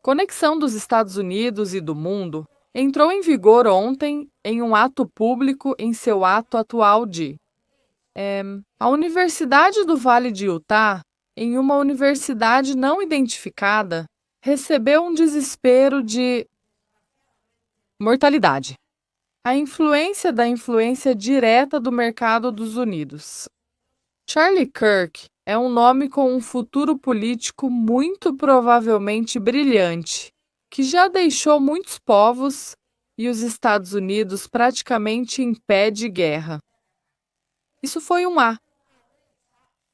Conexão dos Estados Unidos e do mundo entrou em vigor ontem em um ato público em seu ato atual de a Universidade do Vale de Utah, em uma universidade não identificada, recebeu um desespero de mortalidade. A influência da influência direta do mercado dos Unidos. Charlie Kirk é um nome com um futuro político muito provavelmente brilhante, que já deixou muitos povos e os Estados Unidos praticamente em pé de guerra. Isso foi um A.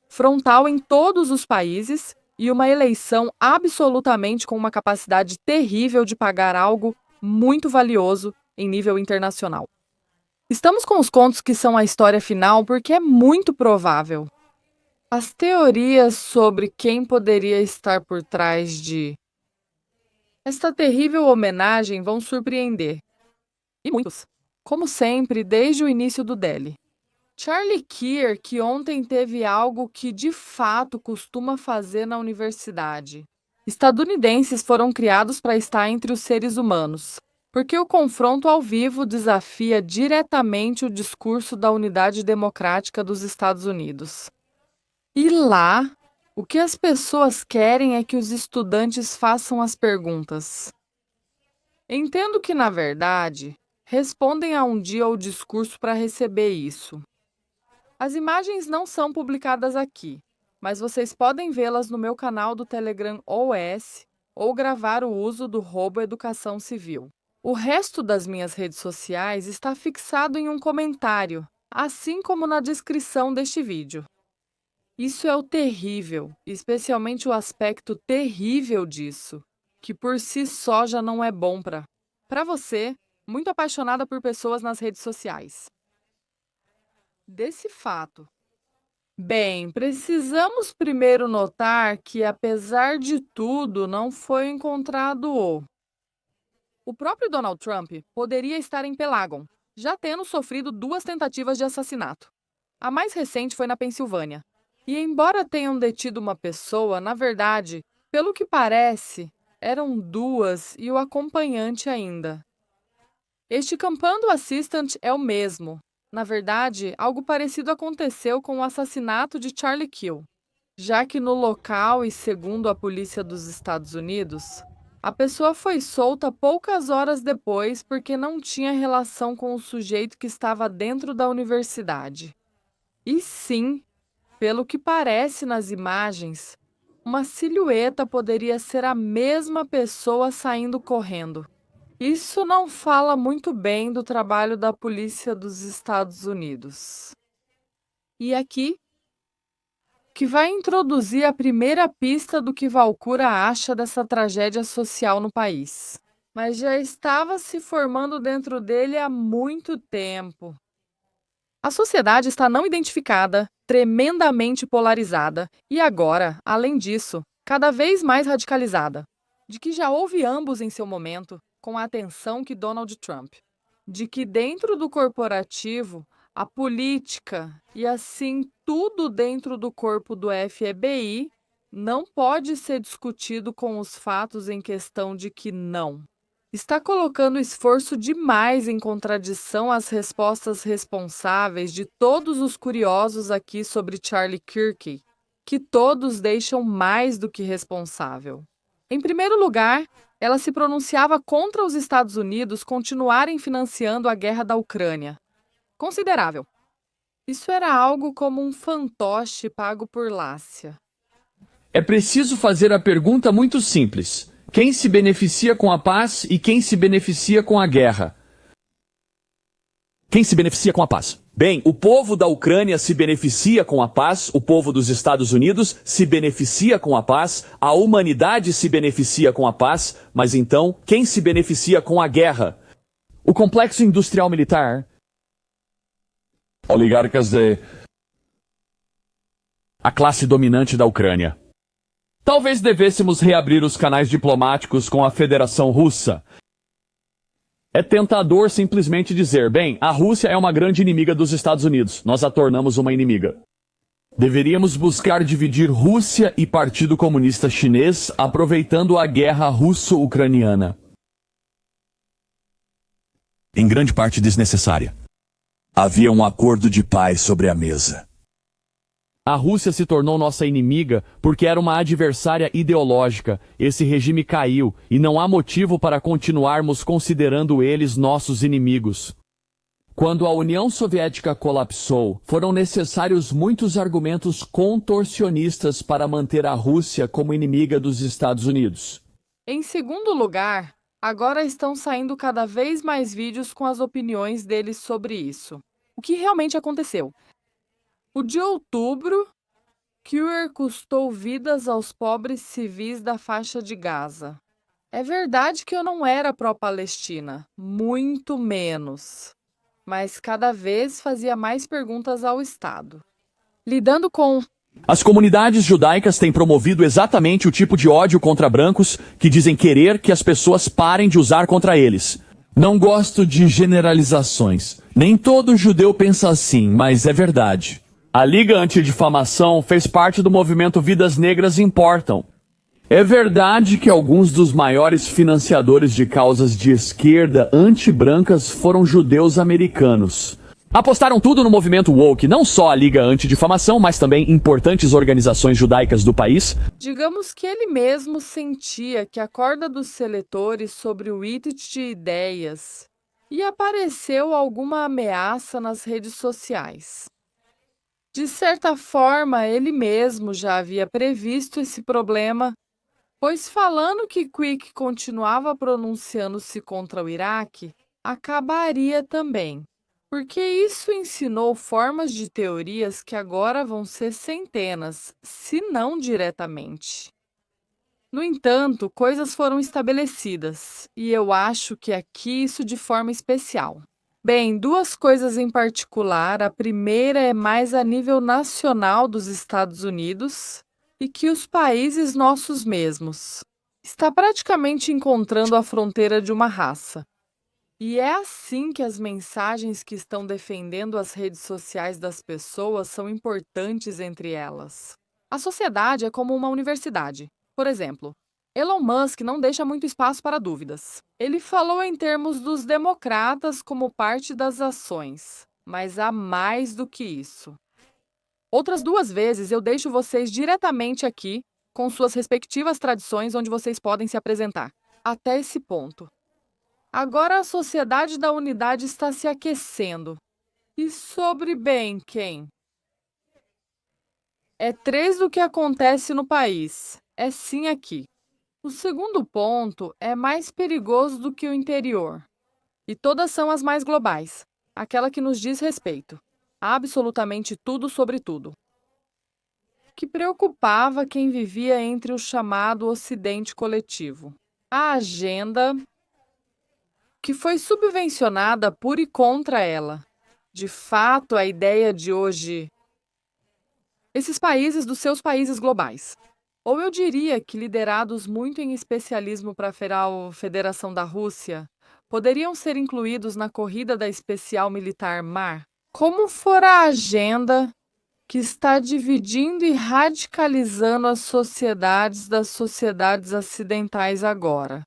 Frontal em todos os países e uma eleição absolutamente com uma capacidade terrível de pagar algo muito valioso em nível internacional. Estamos com os contos que são a história final porque é muito provável. As teorias sobre quem poderia estar por trás de esta terrível homenagem vão surpreender. E muitos. Como sempre, desde o início do Delhi. Charlie Kirk ontem teve algo que de fato costuma fazer na universidade. Estadunidenses foram criados para estar entre os seres humanos, porque o confronto ao vivo desafia diretamente o discurso da unidade democrática dos Estados Unidos. E lá, o que as pessoas querem é que os estudantes façam as perguntas. Entendo que, na verdade, respondem a um dia o discurso para receber isso. As imagens não são publicadas aqui, mas vocês podem vê-las no meu canal do Telegram OS ou gravar o uso do Robo Educação Civil. O resto das minhas redes sociais está fixado em um comentário, assim como na descrição deste vídeo. Isso é o terrível, especialmente o aspecto terrível disso, que por si só já não é bom para você, muito apaixonada por pessoas nas redes sociais. Desse fato. Bem, precisamos primeiro notar que, apesar de tudo, não foi encontrado o próprio Donald Trump poderia estar em Pelagon, já tendo sofrido 2 tentativas de assassinato. A mais recente foi na Pensilvânia. E embora tenham detido uma pessoa, na verdade, pelo que parece, eram 2 e o acompanhante ainda. Este Campando Assistant é o mesmo. Na verdade, algo parecido aconteceu com o assassinato de Charlie Kill, já que no local e segundo a polícia dos Estados Unidos, a pessoa foi solta poucas horas depois porque não tinha relação com o sujeito que estava dentro da universidade. E sim, pelo que parece nas imagens, uma silhueta poderia ser a mesma pessoa saindo correndo. Isso não fala muito bem do trabalho da polícia dos Estados Unidos. E aqui, que vai introduzir a primeira pista do que Valcura acha dessa tragédia social no país. Mas já estava se formando dentro dele há muito tempo. A sociedade está não identificada, tremendamente polarizada e agora, além disso, cada vez mais radicalizada. De que já houve ambos em seu momento, com a atenção que Donald Trump. De que dentro do corporativo, a política e assim tudo dentro do corpo do FBI não pode ser discutido com os fatos em questão de que não. Está colocando esforço demais em contradição às respostas responsáveis de todos os curiosos aqui sobre Charlie Kirk, que todos deixam mais do que responsável. Em primeiro lugar, ela se pronunciava contra os Estados Unidos continuarem financiando a guerra da Ucrânia. Considerável. Isso era algo como um fantoche pago por Lácia. É preciso fazer a pergunta muito simples. Quem se beneficia com a paz e quem se beneficia com a guerra? Quem se beneficia com a paz? Bem, o povo da Ucrânia se beneficia com a paz, o povo dos Estados Unidos se beneficia com a paz, a humanidade se beneficia com a paz, mas então, quem se beneficia com a guerra? O complexo industrial militar, oligarcas a classe dominante da Ucrânia. Talvez devêssemos reabrir os canais diplomáticos com a Federação Russa. É tentador simplesmente dizer, bem, a Rússia é uma grande inimiga dos Estados Unidos, nós a tornamos uma inimiga. Deveríamos buscar dividir Rússia e Partido Comunista Chinês, aproveitando a guerra russo-ucraniana. Em grande parte desnecessária. Havia um acordo de paz sobre a mesa. A Rússia se tornou nossa inimiga porque era uma adversária ideológica. Esse regime caiu e não há motivo para continuarmos considerando eles nossos inimigos. Quando a União Soviética colapsou, foram necessários muitos argumentos contorcionistas para manter a Rússia como inimiga dos Estados Unidos. Em segundo lugar, agora estão saindo cada vez mais vídeos com as opiniões deles sobre isso. O que realmente aconteceu? O de outubro, Kier custou vidas aos pobres civis da faixa de Gaza. É verdade que eu não era pró-Palestina, muito menos. Mas cada vez fazia mais perguntas ao Estado. Lidando com... As comunidades judaicas têm promovido exatamente o tipo de ódio contra brancos que dizem querer que as pessoas parem de usar contra eles. Não gosto de generalizações. Nem todo judeu pensa assim, mas é verdade. A Liga Antidifamação fez parte do movimento Vidas Negras Importam. É verdade que alguns dos maiores financiadores de causas de esquerda anti-brancas foram judeus americanos. Apostaram tudo no movimento woke, não só a Liga Antidifamação, mas também importantes organizações judaicas do país. Digamos que ele mesmo sentia que a corda dos seletores sobre o It de ideias e apareceu alguma ameaça nas redes sociais. De certa forma, ele mesmo já havia previsto esse problema, pois falando que Quick continuava pronunciando-se contra o Iraque, acabaria também, porque isso ensinou formas de teorias que agora vão ser centenas, se não diretamente. No entanto, coisas foram estabelecidas, e eu acho que aqui isso de forma especial. Bem, duas coisas em particular. A primeira é mais a nível nacional dos Estados Unidos, e que os países nossos mesmos está praticamente encontrando a fronteira de uma raça. E é assim que as mensagens que estão defendendo as redes sociais das pessoas são importantes entre elas. A sociedade é como uma universidade. Por exemplo, Elon Musk não deixa muito espaço para dúvidas. Ele falou em termos dos democratas como parte das ações, mas há mais do que isso. Outras duas vezes eu deixo vocês diretamente aqui, com suas respectivas tradições, onde vocês podem se apresentar. Até esse ponto. Agora a sociedade da unidade está se aquecendo. E sobre bem quem? É 3 do que acontece no país. É sim aqui. O segundo ponto é mais perigoso do que o interior. E todas são as mais globais. Aquela que nos diz respeito. Absolutamente tudo sobre tudo. Que preocupava quem vivia entre o chamado Ocidente coletivo. A agenda que foi subvencionada por e contra ela. De fato, a ideia de hoje, esses países dos seus países globais. Ou eu diria que liderados muito em especialismo para a Federação da Rússia, poderiam ser incluídos na corrida da especial militar Mar, como for a agenda que está dividindo e radicalizando as sociedades das sociedades ocidentais agora.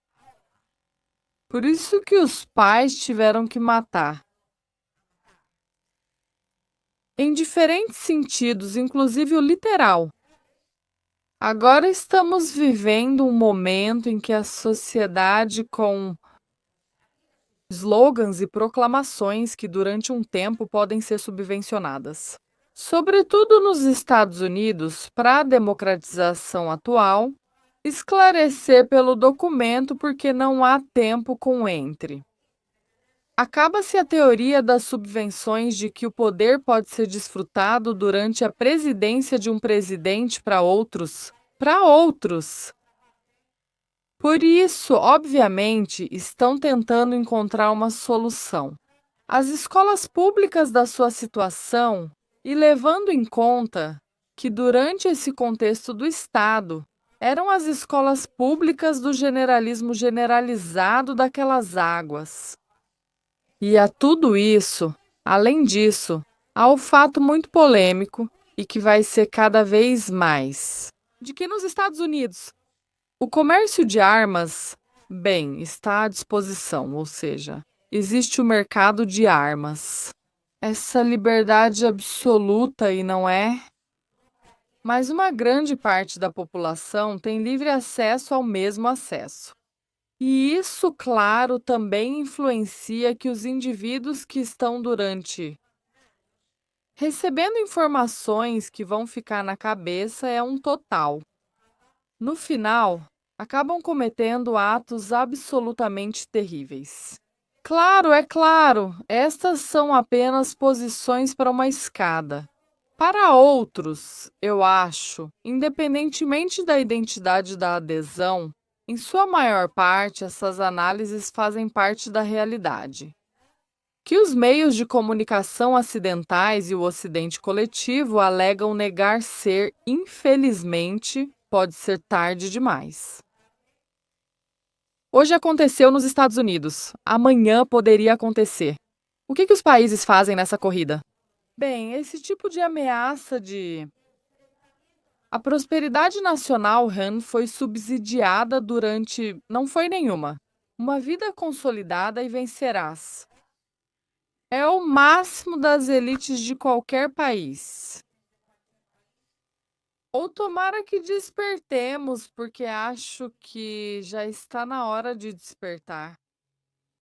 Por isso que os pais tiveram que matar. Em diferentes sentidos, inclusive o literal. Agora estamos vivendo um momento em que a sociedade, com slogans e proclamações que durante um tempo podem ser subvencionadas. Sobretudo nos Estados Unidos, para a democratização atual, esclarecer pelo documento porque não há tempo com entre. Acaba-se a teoria das subvenções de que o poder pode ser desfrutado durante a presidência de um presidente para outros. Por isso, obviamente, estão tentando encontrar uma solução. As escolas públicas da sua situação, e levando em conta que durante esse contexto do Estado, eram as escolas públicas do generalismo generalizado daquelas águas. E a tudo isso, além disso, há o fato muito polêmico e que vai ser cada vez mais. De que nos Estados Unidos, o comércio de armas, bem, está à disposição, ou seja, existe o mercado de armas. Essa liberdade absoluta e não é? Mas uma grande parte da população tem livre acesso ao mesmo acesso. E isso, claro, também influencia que os indivíduos que estão recebendo informações que vão ficar na cabeça é um total. No final, acabam cometendo atos absolutamente terríveis. Claro, é claro, estas são apenas posições para uma escada. Para outros, eu acho, independentemente da identidade da adesão, em sua maior parte, essas análises fazem parte da realidade. Que os meios de comunicação ocidentais e o Ocidente coletivo alegam negar ser, infelizmente, pode ser tarde demais. Hoje aconteceu nos Estados Unidos. Amanhã poderia acontecer. O que os países fazem nessa corrida? Bem, esse tipo de ameaça de... A prosperidade nacional Han foi subsidiada durante... Não foi nenhuma. Uma vida consolidada e vencerás. É o máximo das elites de qualquer país. Ou tomara que despertemos, porque acho que já está na hora de despertar.